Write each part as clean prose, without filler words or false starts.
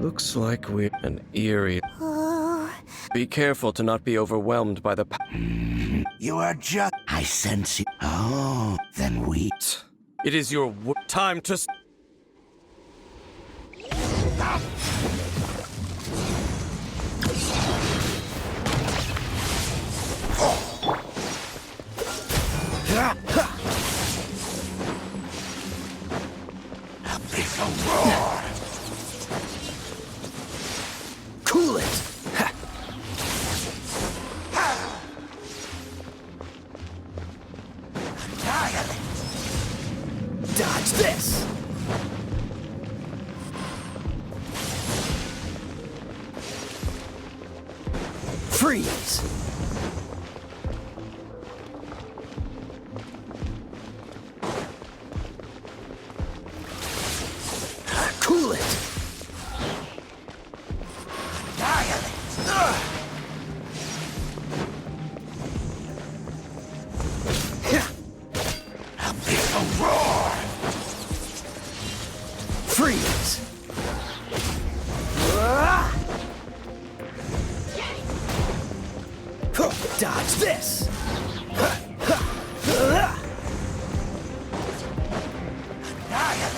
Looks like we're an eerie. Be careful to not be overwhelmed by the You are just... I sense you. Oh, then we... It is your time to... Abyssal roar! Cool it! Annihilate! Dodge this! Freeze! Cool it! Annihilate! Abyssal roar! Freeze! Dodge this! Annihilate!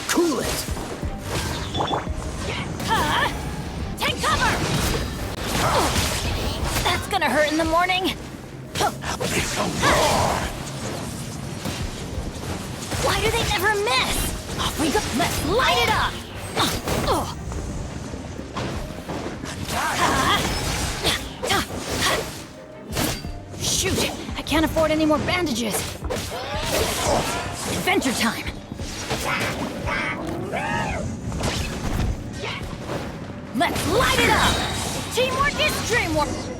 Cool it! Take cover! That's gonna hurt in the morning. Abyssal roar! Why do they never miss? Off we go. Let's light it up! Shoot! I can't afford any more bandages. Adventure time! Let's light it up! Teamwork is dreamwork!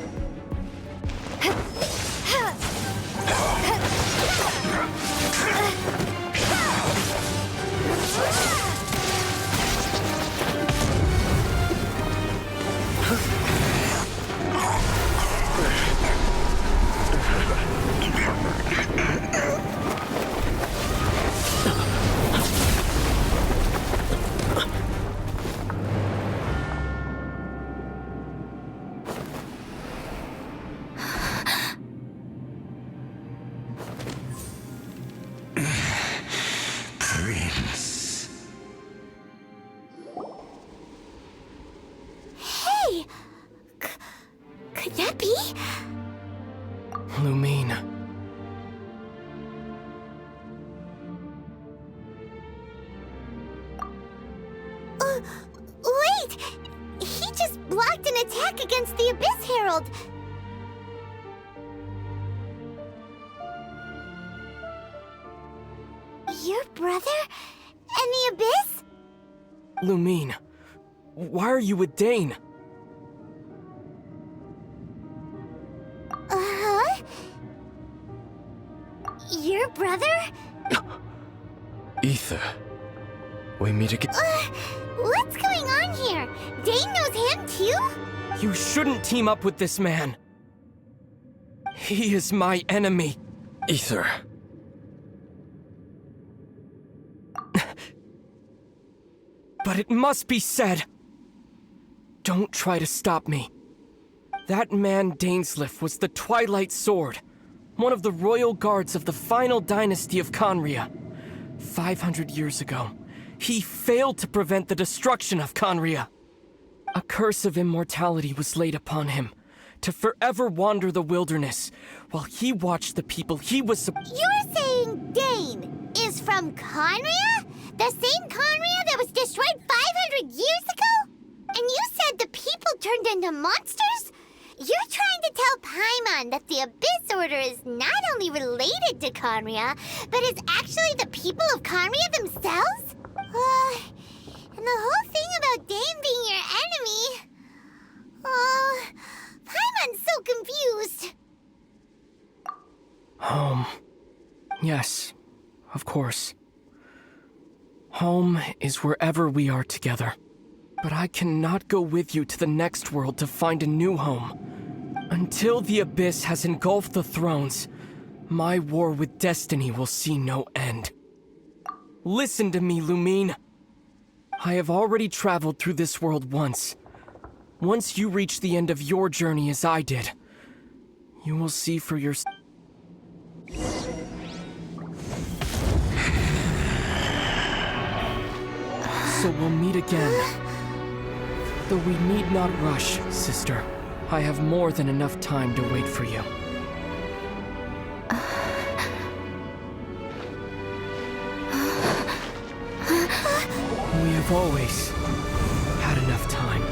Prince. Hey! Could that be? Lumine. Wait! He just blocked an attack against the Abyss Herald! Your brother? And the Abyss? Lumine. Why are you with Dane? Uh-huh? Your brother? Ether. We meet again. What's going on here? Dane knows him too? You shouldn't team up with this man. He is my enemy. Ether. But it must be said. Don't try to stop me. That man Dainsleif was the Twilight Sword, one of the royal guards of the final dynasty of Khaenri'ah. 500 years ago, he failed to prevent the destruction of Khaenri'ah. A curse of immortality was laid upon him, to forever wander the wilderness, while he watched the people he was You're saying Dane is from Khaenri'ah? The same Khaenri'ah that was destroyed 500 years ago? And you said the people turned into monsters? You're trying to tell Paimon that the Abyss Order is not only related to Khaenri'ah, but is actually the people of Khaenri'ah themselves? And the whole thing about Dane being your enemy... Paimon's so confused. Home. Yes, of course. Home is wherever we are together. But I cannot go with you to the next world to find a new home. Until the Abyss has engulfed the thrones, my war with destiny will see no end. Listen to me, Lumine. I have already traveled through this world once. Once you reach the end of your journey as I did, you will see for yourself. So we'll meet again. Though we need not rush, sister. I have more than enough time to wait for you. We have always had enough time.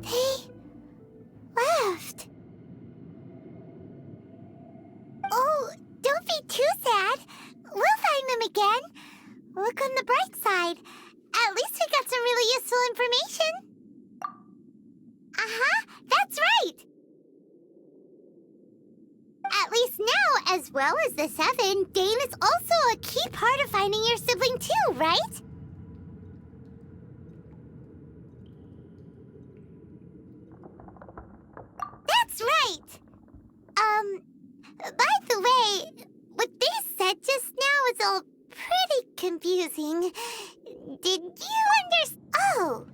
They left. Oh, don't be too sad. We'll find them again. Look on the bright side. At least we got some really useful information. That's right. At least now, as well as the Seven, Dane is also a key part of finding your sibling too, right? That's right. By the way, what they said just now is all pretty confusing. Did you understand? Oh.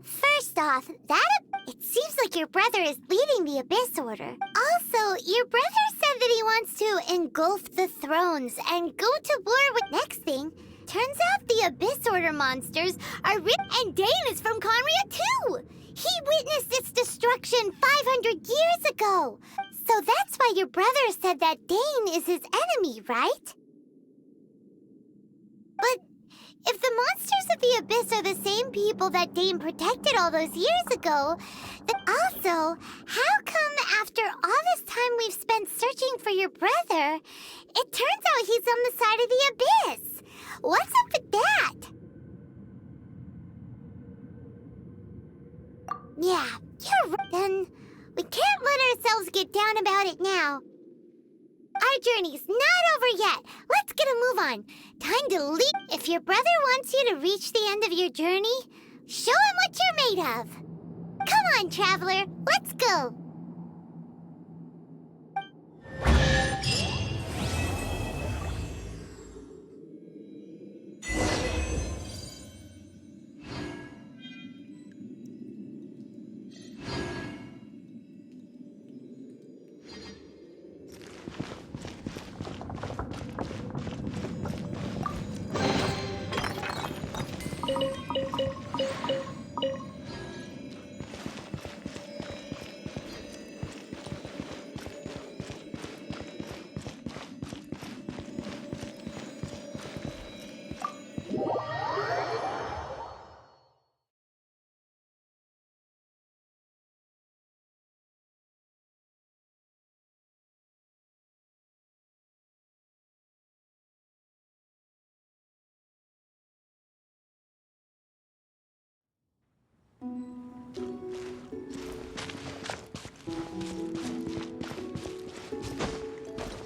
First off, it seems like your brother is leading the Abyss Order. Also, your brother said that he wants to engulf the thrones and go to war with... Next thing, turns out the Abyss Order monsters are and Dane is from Conria too! He witnessed its destruction 500 years ago! So that's why your brother said that Dane is his enemy, right? But if the monsters of the Abyss are the same people that Dane protected all those years ago, then also, how come after all this time we've spent searching for your brother, it turns out he's on the side of the Abyss? What's up with that? Yeah, you're right. Then we can't let ourselves get down about it now. Our journey's not over yet. Let's get a move on. Time to leap. If your brother wants you to reach the end of your journey, show him what you're made of. Come on, traveler. Let's go.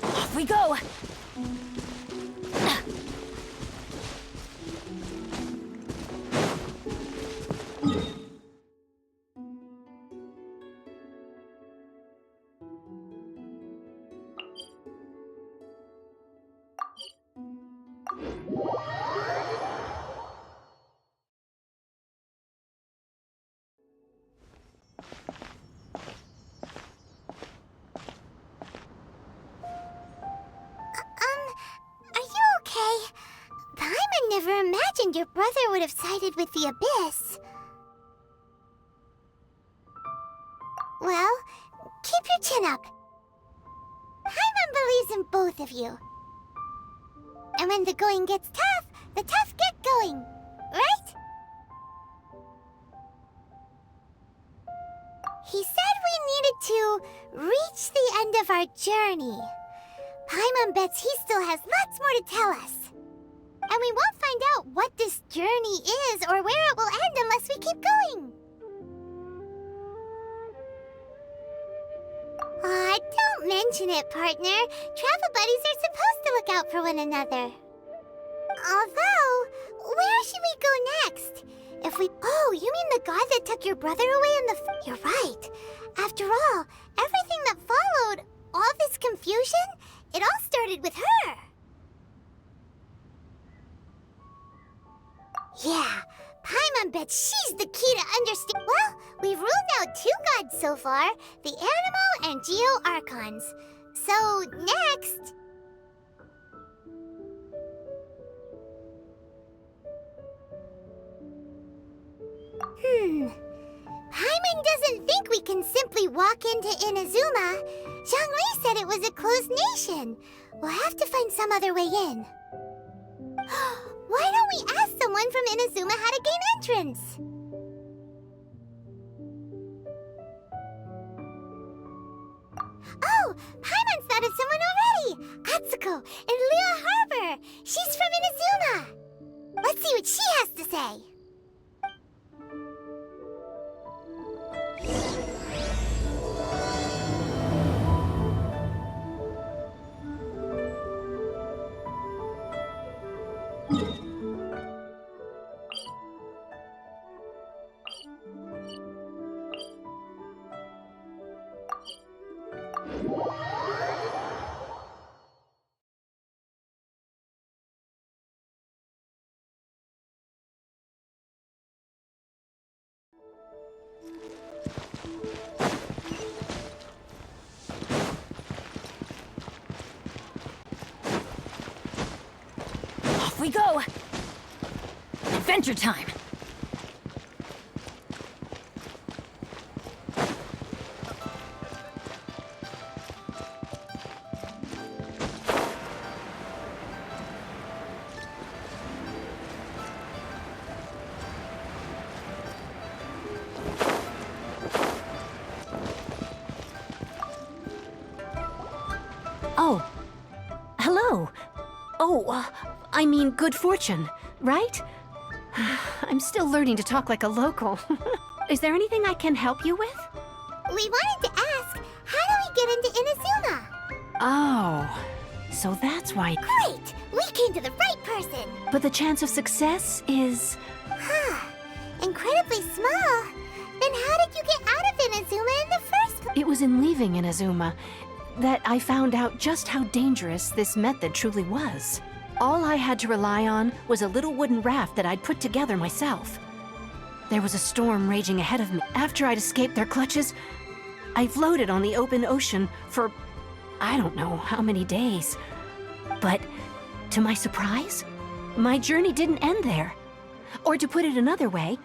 Off we go! Are you okay? Paimon never imagined your brother would have sided with the Abyss. Well, keep your chin up. Paimon believes in both of you. And when the going gets tough, the tough get going, right? He said we needed to reach the end of our journey. Paimon bets he still has lots more to tell us. And we won't find out what this journey is or where it will end unless we keep going. Aw, don't mention it, partner. Travel buddies are supposed to look out for one another. Although, where should we go next? If we... Oh, you mean the god that took your brother away in the... You're right. After all, everything that followed, all this confusion, it all started with her. Yeah, Paimon bets she's the key to understand. Well, we've ruled out 2 gods so far, the Anemo and Geo Archons. So, next... Paimon doesn't think we can simply walk into Inazuma. Zhongli said it was a closed nation. We'll have to find some other way in. Why don't we ask someone from Inazuma how to gain entrance? Oh, Paimon's thought of someone already! Atsuko in Liyue Harbor! She's from Inazuma! Let's see what she has to say. Off we go! Adventure time! Oh. Hello. Oh, I mean good fortune, right? I'm still learning to talk like a local. Is there anything I can help you with? We wanted to ask, how do we get into Inazuma? Oh, so that's why. Great! We came to the right person! But the chance of success is... Incredibly small. Then how did you get out of Inazuma in the first place? It was in leaving Inazuma that I found out just how dangerous this method truly was. All I had to rely on was a little wooden raft that I'd put together myself. There was a storm raging ahead of me. After I'd escaped their clutches, I floated on the open ocean for I don't know how many days. But to my surprise, my journey didn't end there. Or to put it another way,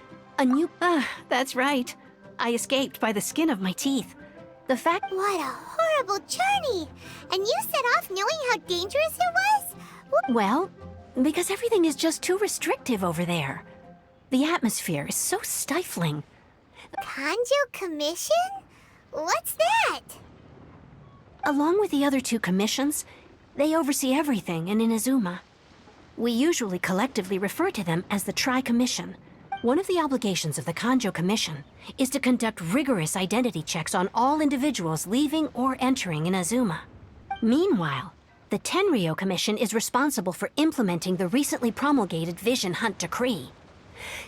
that's right. I escaped by the skin of my teeth. The fact... What a horrible journey! And you set off knowing how dangerous it was? Well, because everything is just too restrictive over there. The atmosphere is so stifling. Kanjo Commission? What's that? Along with the other 2 commissions, they oversee everything in Inazuma. We usually collectively refer to them as the Tri-Commission. One of the obligations of the Kanjo Commission is to conduct rigorous identity checks on all individuals leaving or entering Inazuma. Meanwhile, the Tenryo Commission is responsible for implementing the recently promulgated Vision Hunt Decree.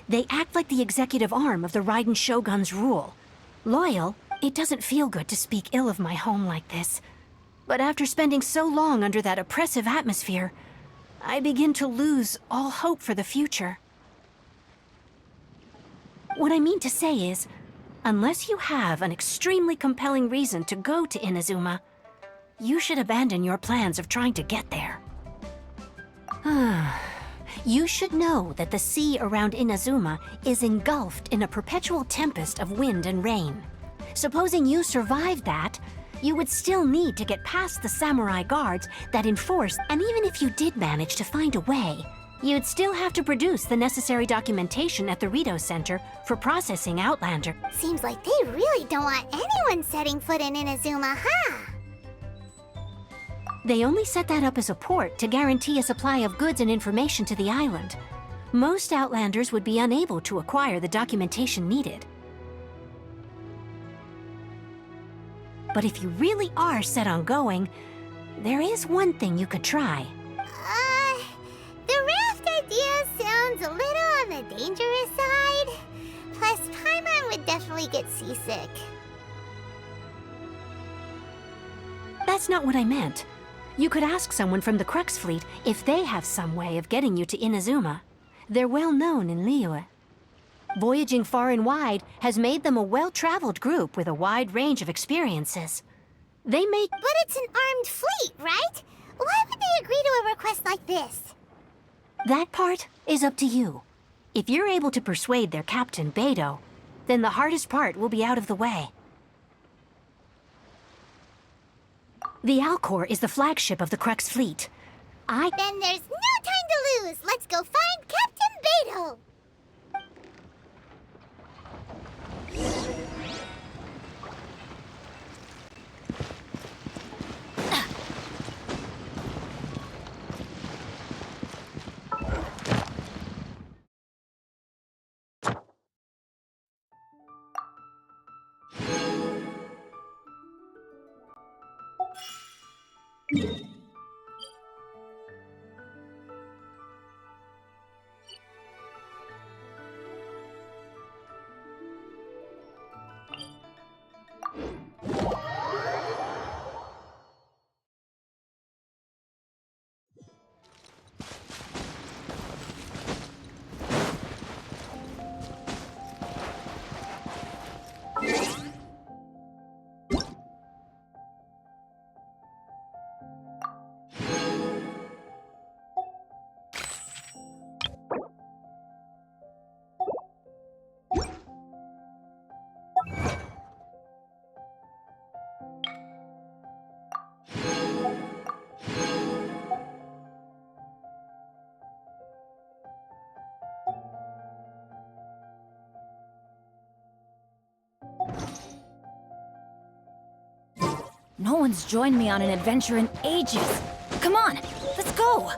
They act like the executive arm of the Raiden Shogun's rule. Loyal, it doesn't feel good to speak ill of my home like this. But after spending so long under that oppressive atmosphere, I begin to lose all hope for the future. What I mean to say is, unless you have an extremely compelling reason to go to Inazuma, you should abandon your plans of trying to get there. You should know that the sea around Inazuma is engulfed in a perpetual tempest of wind and rain. Supposing you survived that, you would still need to get past the samurai guards that enforce, and even if you did manage to find a way, you'd still have to produce the necessary documentation at the Rito Center for processing Outlander. Seems like they really don't want anyone setting foot in Inazuma, huh? They only set that up as a port to guarantee a supply of goods and information to the island. Most Outlanders would be unable to acquire the documentation needed. But if you really are set on going, there is one thing you could try. The raft idea sounds a little on the dangerous side. Plus, Paimon would definitely get seasick. That's not what I meant. You could ask someone from the Crux fleet if they have some way of getting you to Inazuma. They're well known in Liyue. Voyaging far and wide has made them a well-traveled group with a wide range of experiences. They may... But it's an armed fleet, right? Why would they agree to a request like this? That part is up to you. If you're able to persuade their captain, Beidou, then the hardest part will be out of the way. The Alcor is the flagship of the Crux fleet. Then there's no time to lose. Let's go find Captain Beidou. No one's joined me on an adventure in ages. Come on, let's go!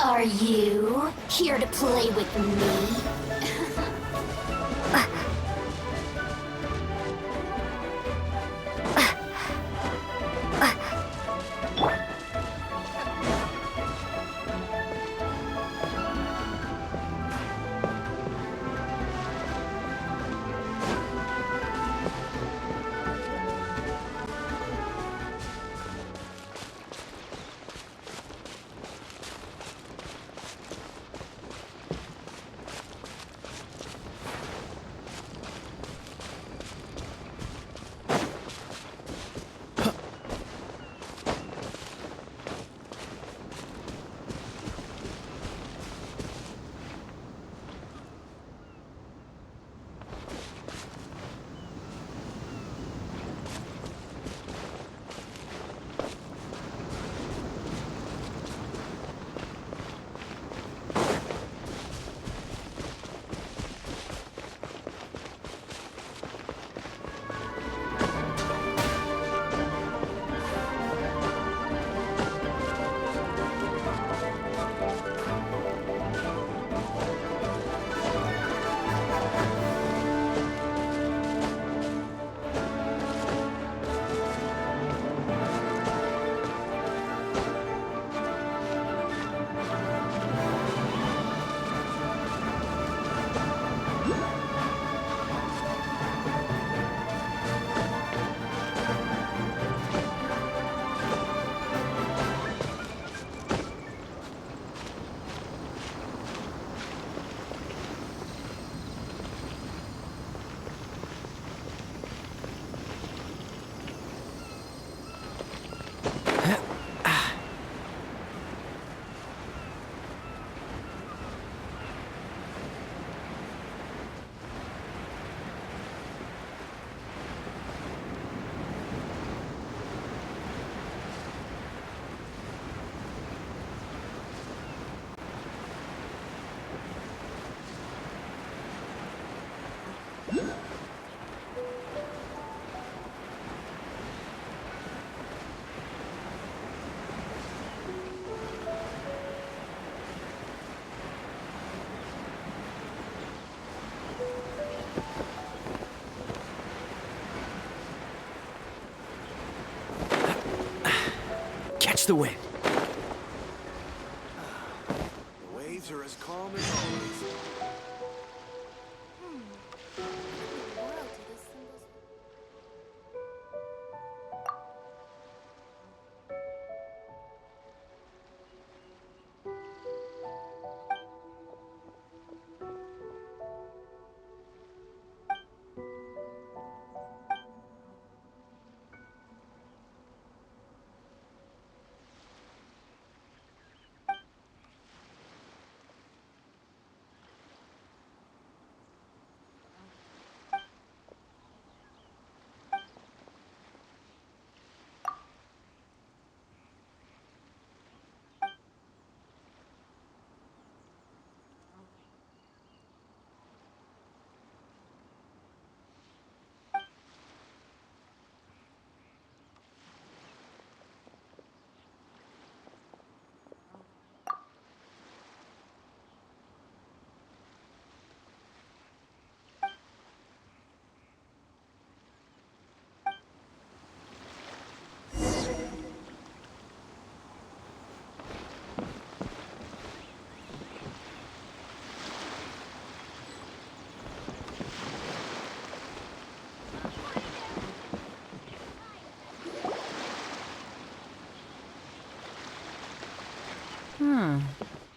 Are you here to play with me? Watch the wind. The waves are as calm as always.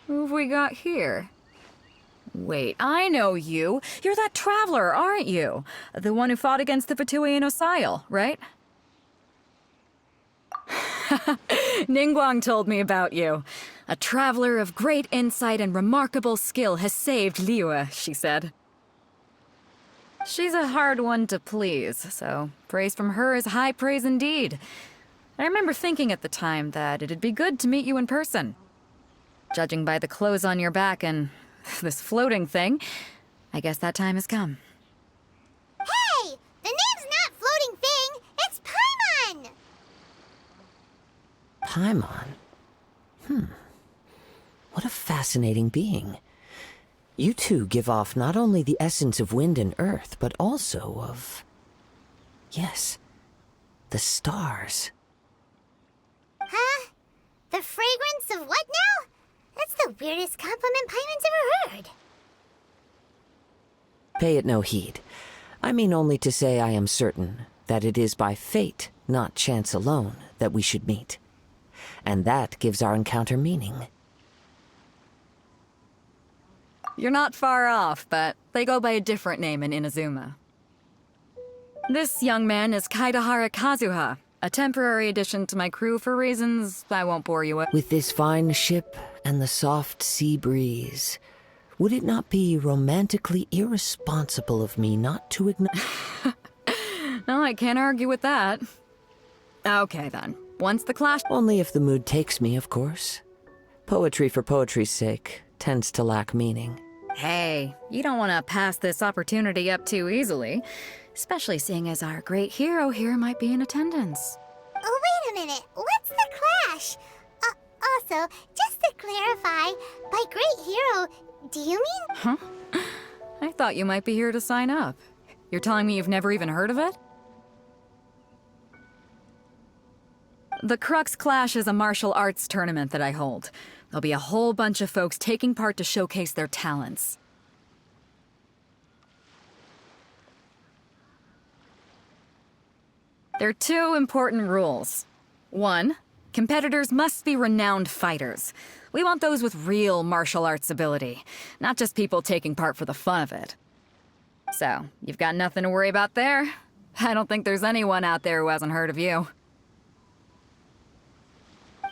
Who have we got here? Wait, I know you. You're that traveler, aren't you? The one who fought against the Fatui and Osile, right? Ningguang told me about you. A traveler of great insight and remarkable skill has saved Liyue, she said. She's a hard one to please, so praise from her is high praise indeed. I remember thinking at the time that it'd be good to meet you in person. Judging by the clothes on your back and this floating thing, I guess that time has come. Hey! The name's not Floating Thing, it's Paimon! Paimon? What a fascinating being. You two give off not only the essence of wind and earth, but also of... yes, the stars. Huh? The fragrance of what now? That's the weirdest compliment Paimon's ever heard. Pay it no heed. I mean only to say I am certain that it is by fate, not chance alone, that we should meet. And that gives our encounter meaning. You're not far off, but they go by a different name in Inazuma. This young man is Kaedahara Kazuha, a temporary addition to my crew for reasons I won't bore you with. With this fine ship and the soft sea breeze, would it not be romantically irresponsible of me not to acknowledge... No, I can't argue with that. Okay then, once the clash... Only if the mood takes me, of course. Poetry for poetry's sake tends to lack meaning. Hey, you don't want to pass this opportunity up too easily, especially seeing as our great hero here might be in attendance. Oh, wait a minute. What's the clash? Also, just to clarify, by great hero, do you mean... Huh? I thought you might be here to sign up. You're telling me you've never even heard of it? The Crux Clash is a martial arts tournament that I hold. There'll be a whole bunch of folks taking part to showcase their talents. There are two important rules. One, competitors must be renowned fighters. We want those with real martial arts ability, not just people taking part for the fun of it. So, you've got nothing to worry about there. I don't think there's anyone out there who hasn't heard of you.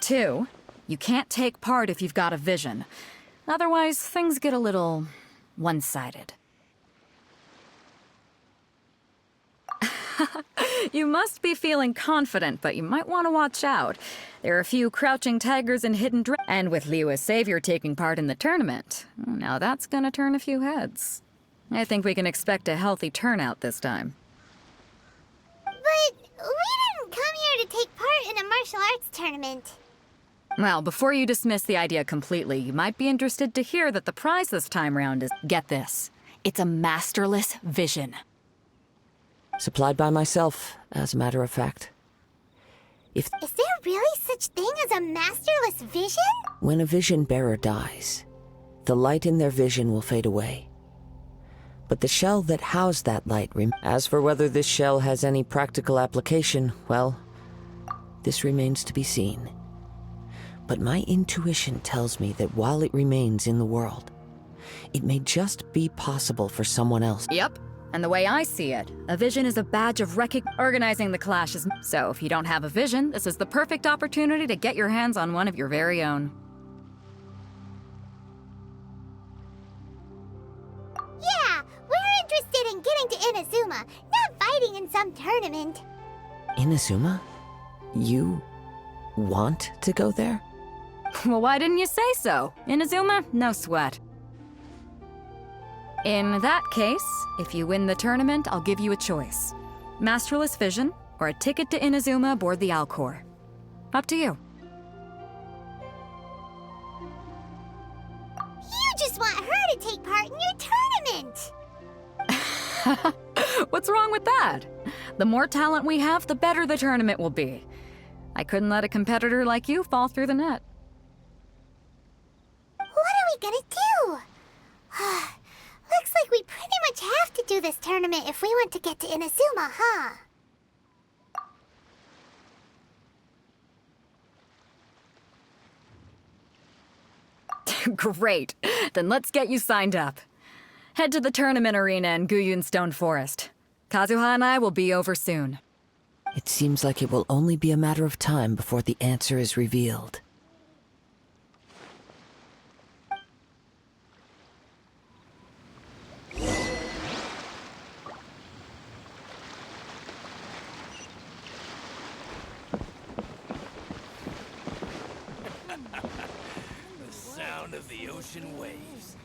Two, you can't take part if you've got a vision. Otherwise, things get a little one-sided. You must be feeling confident, but you might want to watch out. There are a few crouching tigers and hidden and with Liyue's savior taking part in the tournament, now that's gonna turn a few heads. I think we can expect a healthy turnout this time. But we didn't come here to take part in a martial arts tournament. Well, before you dismiss the idea completely, you might be interested to hear that the prize this time round is, get this, it's a masterless vision. Supplied by myself, as a matter of fact. Is there really such thing as a masterless vision? When a vision bearer dies, the light in their vision will fade away. But the shell that housed that light As for whether this shell has any practical application, well, this remains to be seen. But my intuition tells me that while it remains in the world, it may just be possible for someone else. Yep. And the way I see it, a vision is a badge of organizing the clashes. So if you don't have a vision, this is the perfect opportunity to get your hands on one of your very own. Yeah, we're interested in getting to Inazuma, not fighting in some tournament. Inazuma? You want to go there? Well, why didn't you say so? Inazuma, no sweat. In that case, if you win the tournament, I'll give you a choice. Masterless Vision, or a ticket to Inazuma aboard the Alcor. Up to you. You just want her to take part in your tournament! What's wrong with that? The more talent we have, the better the tournament will be. I couldn't let a competitor like you fall through the net. What are we gonna do? Looks like we pretty much have to do this tournament if we want to get to Inazuma, huh? Great. Then let's get you signed up. Head to the tournament arena in Guyun Stone Forest. Kazuha and I will be over soon. It seems like it will only be a matter of time before the answer is revealed. The sound of the ocean waves.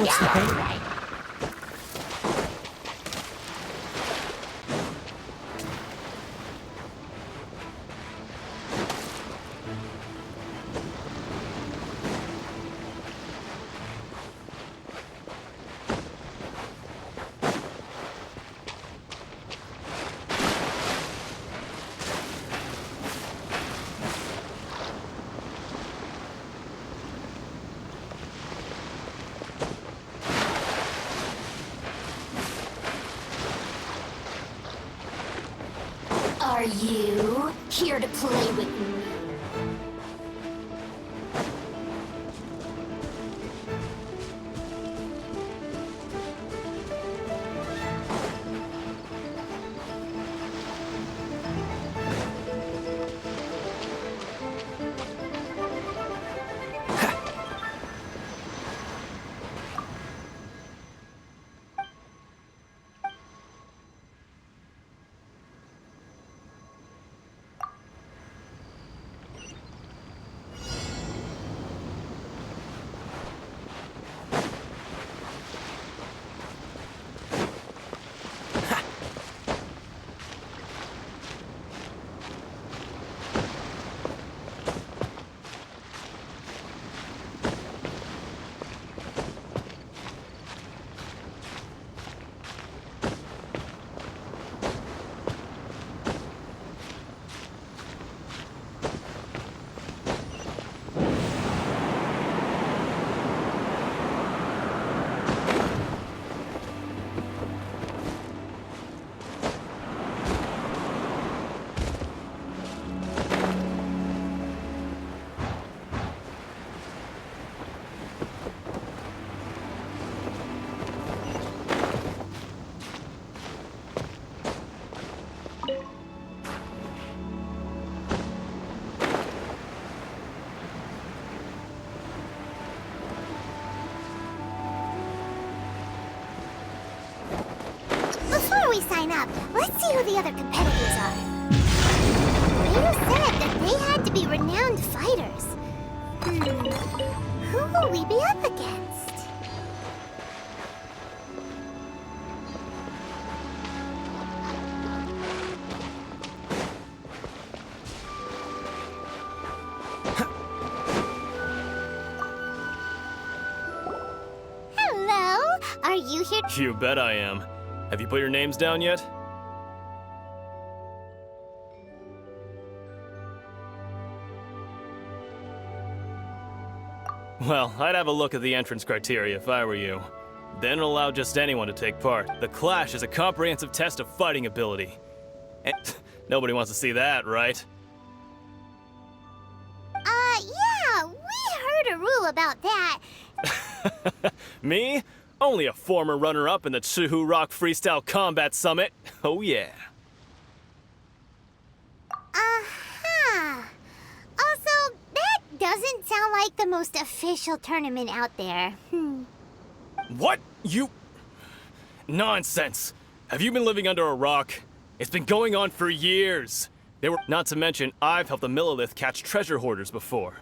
What's the hurry? Are you here to play with me? me sign up. Let's see who the other competitors are. Ryu said that they had to be renowned fighters. Who will we be up against? Hello? Are you here? You bet I am. Have you put your names down yet? Well, I'd have a look at the entrance criteria if I were you. Then allow just anyone to take part. The Clash is a comprehensive test of fighting ability. And nobody wants to see that, right? Yeah, we heard a rule about that. Me? Only a former runner-up in the Chihu Rock Freestyle Combat Summit. Oh yeah. Uh-huh. Also, that doesn't sound like the most official tournament out there. What? You... Nonsense. Have you been living under a rock? It's been going on for years. Not to mention, I've helped the Millelith catch treasure hoarders before.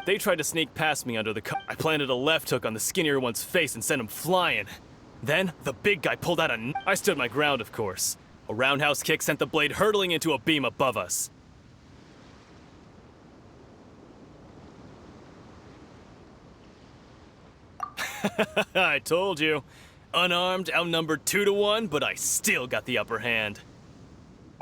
They tried to sneak past me under the I planted a left hook on the skinnier one's face and sent him flying. Then, the big guy pulled out a I stood my ground, of course. A roundhouse kick sent the blade hurtling into a beam above us. I told you. Unarmed, outnumbered 2-1, but I still got the upper hand.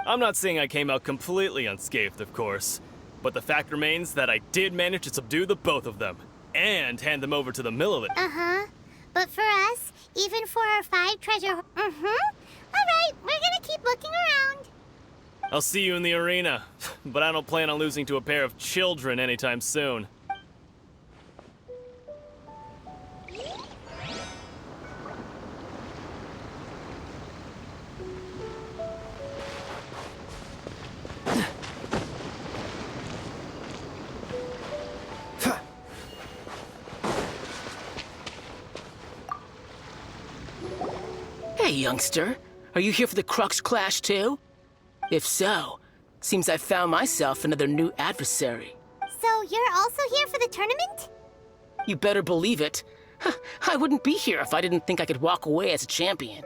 I'm not saying I came out completely unscathed, of course, but the fact remains that I did manage to subdue the both of them, and hand them over to the Millelith. Uh-huh. But for us, even for our 5 treasure... Alright, we're gonna keep looking around. I'll see you in the arena, but I don't plan on losing to a pair of children anytime soon. Hey, youngster. Are you here for the Crux Clash, too? If so, seems I found myself another new adversary. So you're also here for the tournament? You better believe it. I wouldn't be here if I didn't think I could walk away as a champion.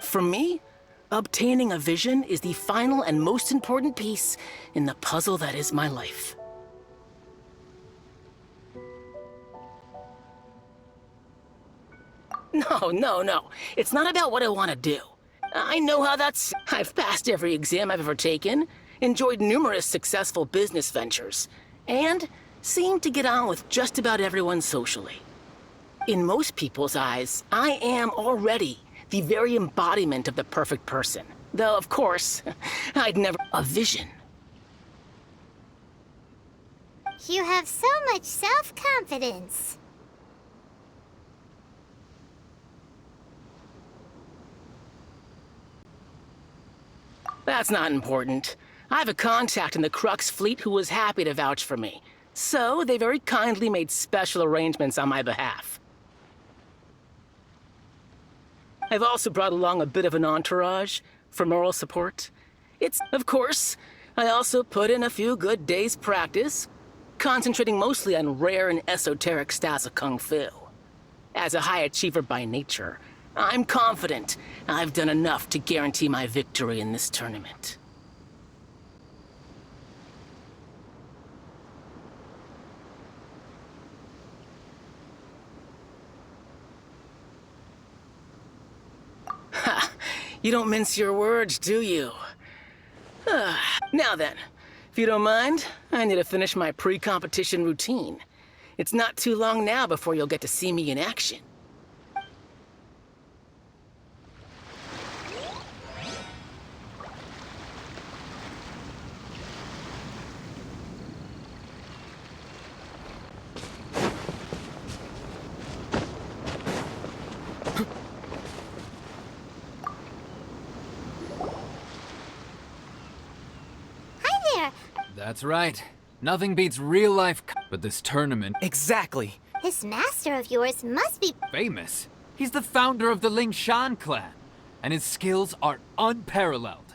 For me, obtaining a vision is the final and most important piece in the puzzle that is my life. No. It's not about what I want to do. I know how that's... I've passed every exam I've ever taken, enjoyed numerous successful business ventures, and seem to get on with just about everyone socially. In most people's eyes, I am already the very embodiment of the perfect person. Though, of course, I'd never... A vision. You have so much self-confidence. That's not important. I have a contact in the Crux fleet who was happy to vouch for me. So, they very kindly made special arrangements on my behalf. I've also brought along a bit of an entourage for moral support. Of course, I also put in a few good days' practice, concentrating mostly on rare and esoteric styles of Kung Fu. As a high achiever by nature, I'm confident I've done enough to guarantee my victory in this tournament. Ha! You don't mince your words, do you? Now then, if you don't mind, I need to finish my pre-competition routine. It's not too long now before you'll get to see me in action. That's right. Nothing beats real life, but this tournament. Exactly. This master of yours must be... Famous. He's the founder of the Ling Shan clan. and his skills are unparalleled.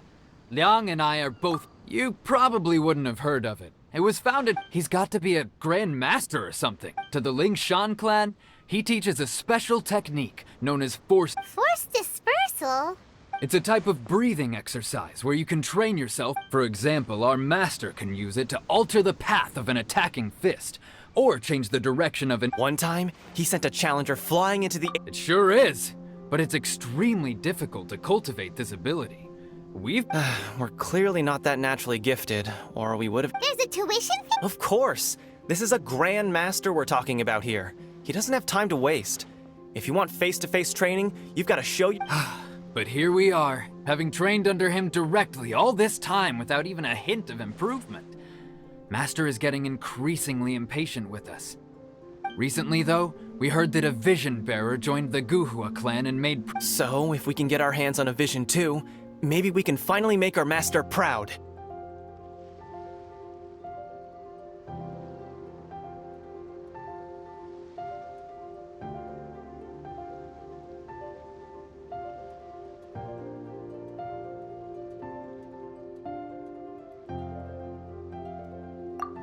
Liang and I are both... You probably wouldn't have heard of it. It was founded... He's got to be a Grand Master or something. To the Ling Shan clan, he teaches a special technique known as Force Dispersal? It's a type of breathing exercise where you can train yourself. For example, our master can use it to alter the path of an attacking fist, or change the direction of an... One time, he sent a challenger flying into the... It sure is, but it's extremely difficult to cultivate this ability. We're clearly not that naturally gifted, or we would have... There's a tuition fee? Of course! This is a Grand Master we're talking about here. He doesn't have time to waste. If you want face-to-face training, you've got to show you... But here we are, having trained under him directly all this time without even a hint of improvement. Master is getting increasingly impatient with us. Recently, though, we heard that a Vision Bearer joined the Guhua clan and made... So, if we can get our hands on a Vision too, maybe we can finally make our master proud.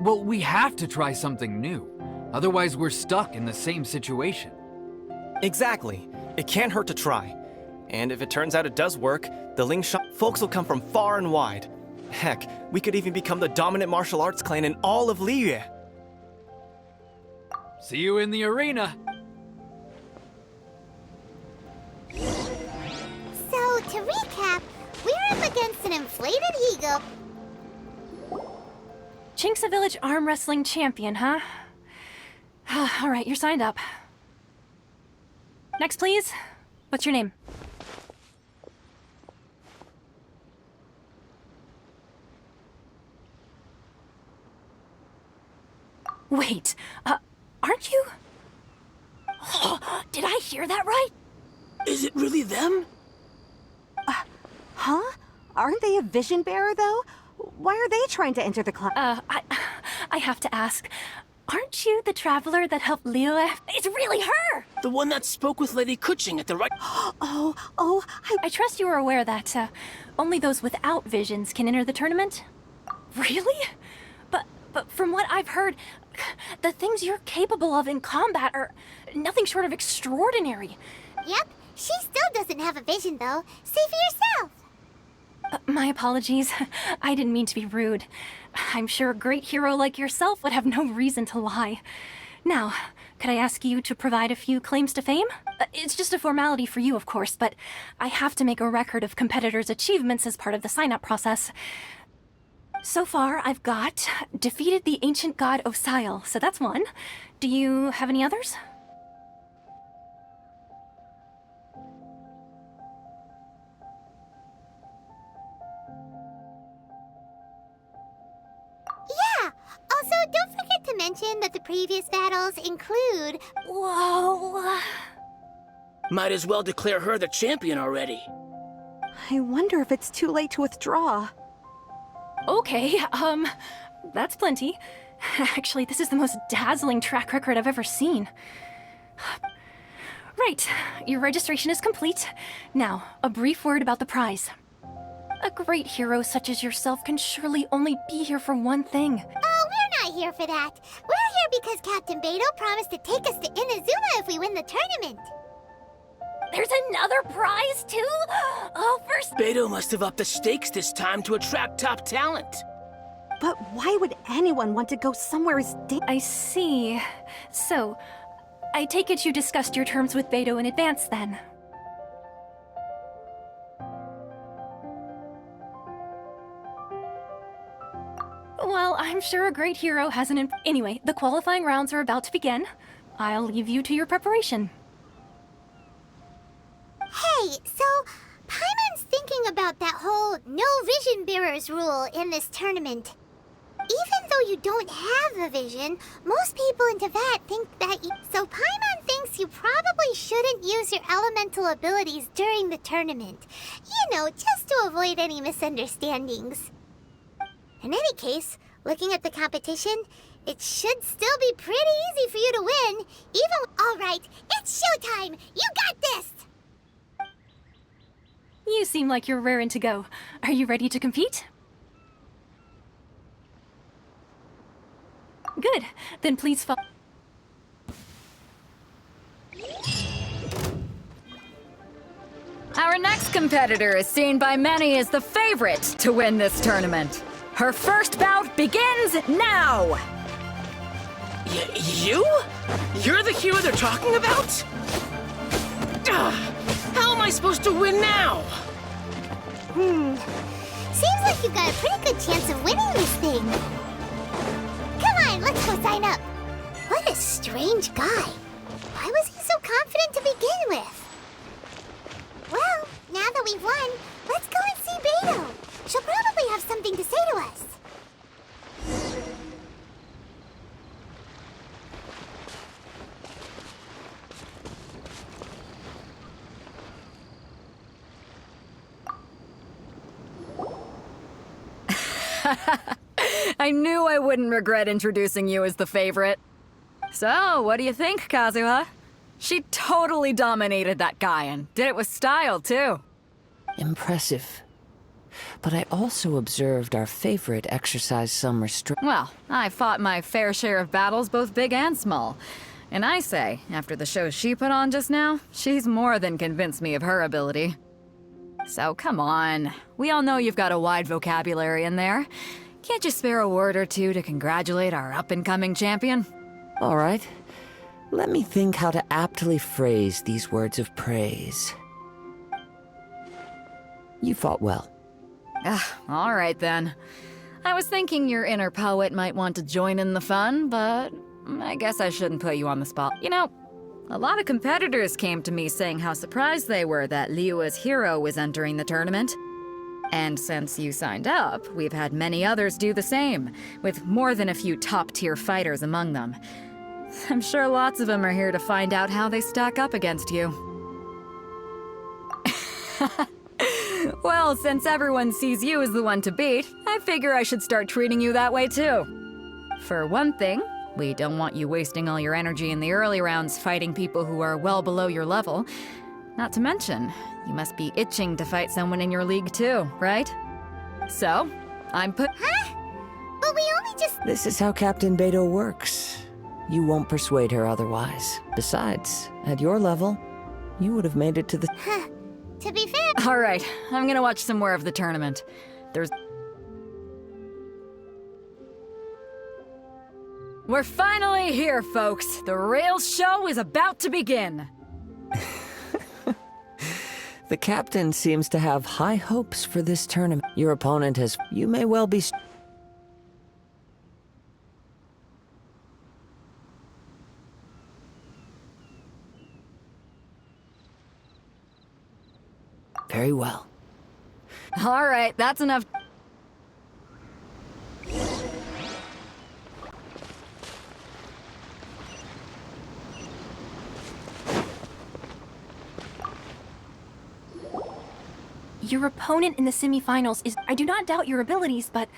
Well, we have to try something new. Otherwise, we're stuck in the same situation. Exactly. It can't hurt to try. And if it turns out it does work, the Ling Shan folks will come from far and wide. Heck, we could even become the dominant martial arts clan in all of Liyue. See you in the arena. So, to recap, we're up against an inflated ego. Chinksa Village arm wrestling champion, huh? All right, you're signed up. Next, please. What's your name? Wait, aren't you? Did I hear that right? Is it really them? Huh? Aren't they a vision bearer, though? Why are they trying to enter the club? I have to ask. Aren't you the traveler that helped Liyue? It's really her! The one that spoke with Lady Kuching at the right... I trust you are aware that only those without visions can enter the tournament? Really? But from what I've heard, the things you're capable of in combat are nothing short of extraordinary. Yep, she still doesn't have a vision, though. See for yourself. My apologies. I didn't mean to be rude. I'm sure a great hero like yourself would have no reason to lie. Now, could I ask you to provide a few claims to fame? It's just a formality for you, of course, but I have to make a record of competitors' achievements as part of the sign-up process. So far, I've got defeated the ancient god Osile, so that's one. Do you have any others? Yeah! Also, don't forget to mention that the previous battles include... Whoa... Might as well declare her the champion already. I wonder if it's too late to withdraw. Okay, that's plenty. Actually, this is the most dazzling track record I've ever seen. Right, your registration is complete. Now, a brief word about the prize. A great hero such as yourself can surely only be here for one thing. Oh, we're not here for that. We're here because Captain Beidou promised to take us to Inazuma if we win the tournament. There's another prize, too? Oh, first... Beidou must have upped the stakes this time to attract top talent. But why would anyone want to go somewhere as I see. So, I take it you discussed your terms with Beidou in advance, then? Well, I'm sure a great hero has an... Anyway, the qualifying rounds are about to begin. I'll leave you to your preparation. Hey, so Paimon's thinking about that whole no vision bearers rule in this tournament. Even though you don't have a vision, most people in Teyvat think that you... So Paimon thinks you probably shouldn't use your elemental abilities during the tournament. You know, just to avoid any misunderstandings. In any case, looking at the competition, it should still be pretty easy for you to win, even... All right, it's showtime! You got this! You seem like you're raring to go. Are you ready to compete? Good. Then please follow. Our next competitor is seen by many as the favorite to win this tournament. Her first bout begins now! You? You're the hero they're talking about? How am I supposed to win now? Seems like you've got a pretty good chance of winning this thing. Come on, let's go sign up. What a strange guy. Why was he so confident to begin with? Well, now that we've won, let's go and see Beto. She'll probably have something to say to us. I knew I wouldn't regret introducing you as the favorite. So, what do you think, Kazuha? She totally dominated that guy and did it with style, too. Impressive. But I also observed our favorite exercise some restraint. Well, I fought my fair share of battles, both big and small. And I say, after the show she put on just now, she's more than convinced me of her ability. So come on. We all know you've got a wide vocabulary in there. Can't you spare a word or two to congratulate our up-and-coming champion? All right. Let me think how to aptly phrase these words of praise. You fought well. All right then. I was thinking your inner poet might want to join in the fun, but I guess I shouldn't put you on the spot. You know, a lot of competitors came to me saying how surprised they were that Liyue's hero was entering the tournament. And since you signed up, we've had many others do the same, with more than a few top-tier fighters among them. I'm sure lots of them are here to find out how they stack up against you. Well, since everyone sees you as the one to beat, I figure I should start treating you that way too. For one thing, we don't want you wasting all your energy in the early rounds fighting people who are well below your level. Not to mention, you must be itching to fight someone in your league too, right? So, I'm Huh? But we only just... This is how Captain Beto works. You won't persuade her otherwise. Besides, at your level, you would have made it to the... To be fair... Alright, I'm gonna watch some more of the tournament. We're finally here, folks. The real show is about to begin. The captain seems to have high hopes for this tournament. Your opponent has... You may well be... Very well. Alright, that's enough. Your opponent in the semifinals is... I do not doubt your abilities, but...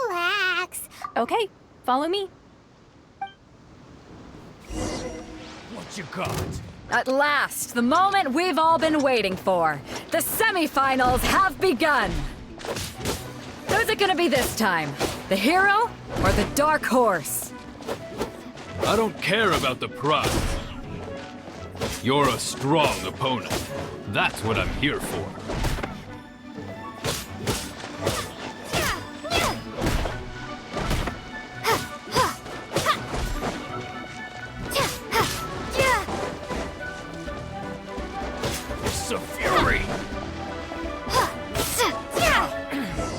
Relax. Okay, follow me. What you got? At last, the moment we've all been waiting for. The semifinals have begun. Who's it gonna be this time? The hero or the dark horse? I don't care about the prize. You're a strong opponent. That's what I'm here for. It's a fury!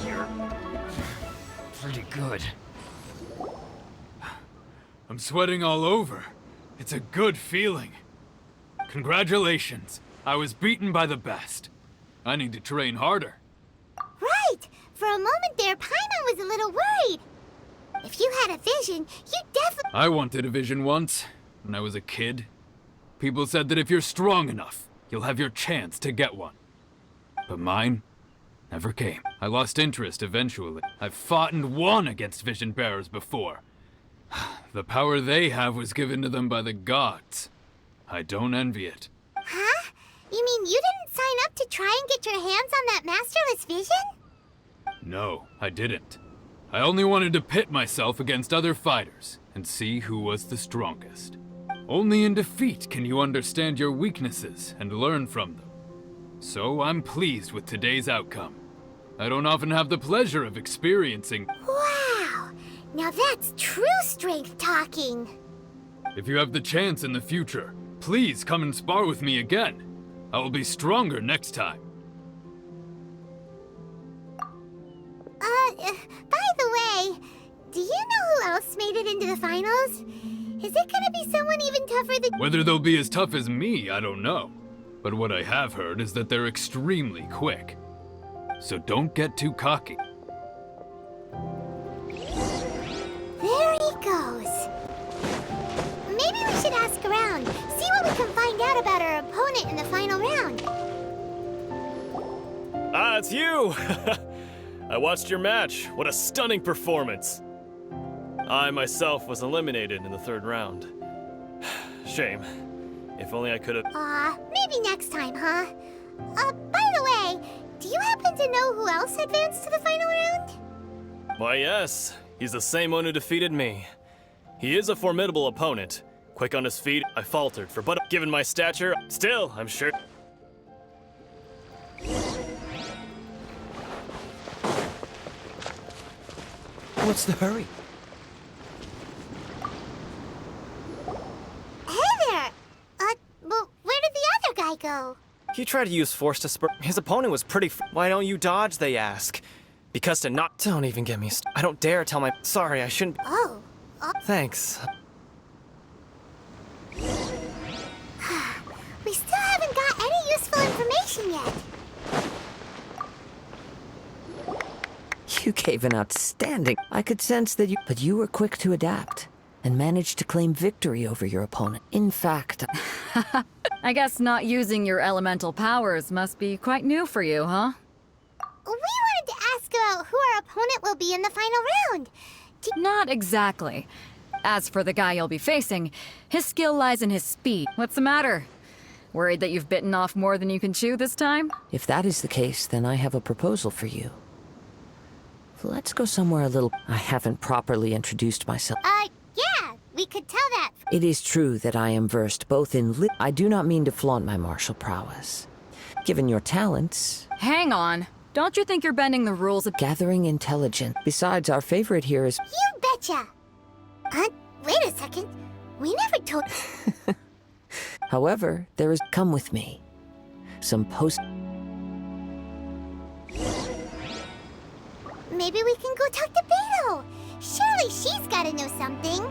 You're pretty good. I'm sweating all over. It's a good feeling. Congratulations. I was beaten by the best. I need to train harder. Right. For a moment there, Paimon was a little worried. If you had a vision, you definitely... I wanted a vision once, when I was a kid. People said that if you're strong enough, you'll have your chance to get one. But mine never came. I lost interest eventually. I've fought and won against vision bearers before. The power they have was given to them by the gods. I don't envy it. Huh? You mean you didn't sign up to try and get your hands on that masterless vision? No, I didn't. I only wanted to pit myself against other fighters and see who was the strongest. Only in defeat can you understand your weaknesses and learn from them. So I'm pleased with today's outcome. I don't often have the pleasure of experiencing. Wow! Now that's true strength talking. If you have the chance in the future, please come and spar with me again. I will be stronger next time. By the way, do you know who else made it into the finals? Is it gonna be someone even tougher than— Whether they'll be as tough as me, I don't know. But what I have heard is that they're extremely quick. So don't get too cocky. There he goes. Maybe we should ask around, see what we can find out about our opponent in the final round. Ah, it's you! I watched your match. What a stunning performance. I myself was eliminated in the third round. Shame. If only I could have— Maybe next time, huh? By the way, do you happen to know who else advanced to the final round? Why, yes. He's the same one who defeated me. He is a formidable opponent. Quick on his feet, I faltered for but given my stature, still, I'm sure— What's the hurry? Hey there! Well, where did the other guy go? He tried to use force to spur. His opponent was pretty. Why don't you dodge? They ask. Because to not. Don't even get me. I don't dare tell my. Sorry, I shouldn't. Oh. Thanks. We still haven't got any useful information yet. You gave an outstanding. I could sense that you. But you were quick to adapt and managed to claim victory over your opponent. In fact, I guess not using your elemental powers must be quite new for you, huh? We wanted to ask about who our opponent will be in the final round. Not exactly. As for the guy you'll be facing, his skill lies in his speed. What's the matter? Worried that you've bitten off more than you can chew this time? if that is the case, then I have a proposal for you. Let's go somewhere a little. I haven't properly introduced myself. Yeah, we could tell that. It is true that I am versed both in I do not mean to flaunt my martial prowess. Given your talents, Hang on. Don't you think you're bending the rules of gathering intelligence. Besides, our favorite here is. You betcha. Wait a second. We never told. However, there is. Come with me. Some post. Maybe we can go talk to Beto. Surely she's gotta know something.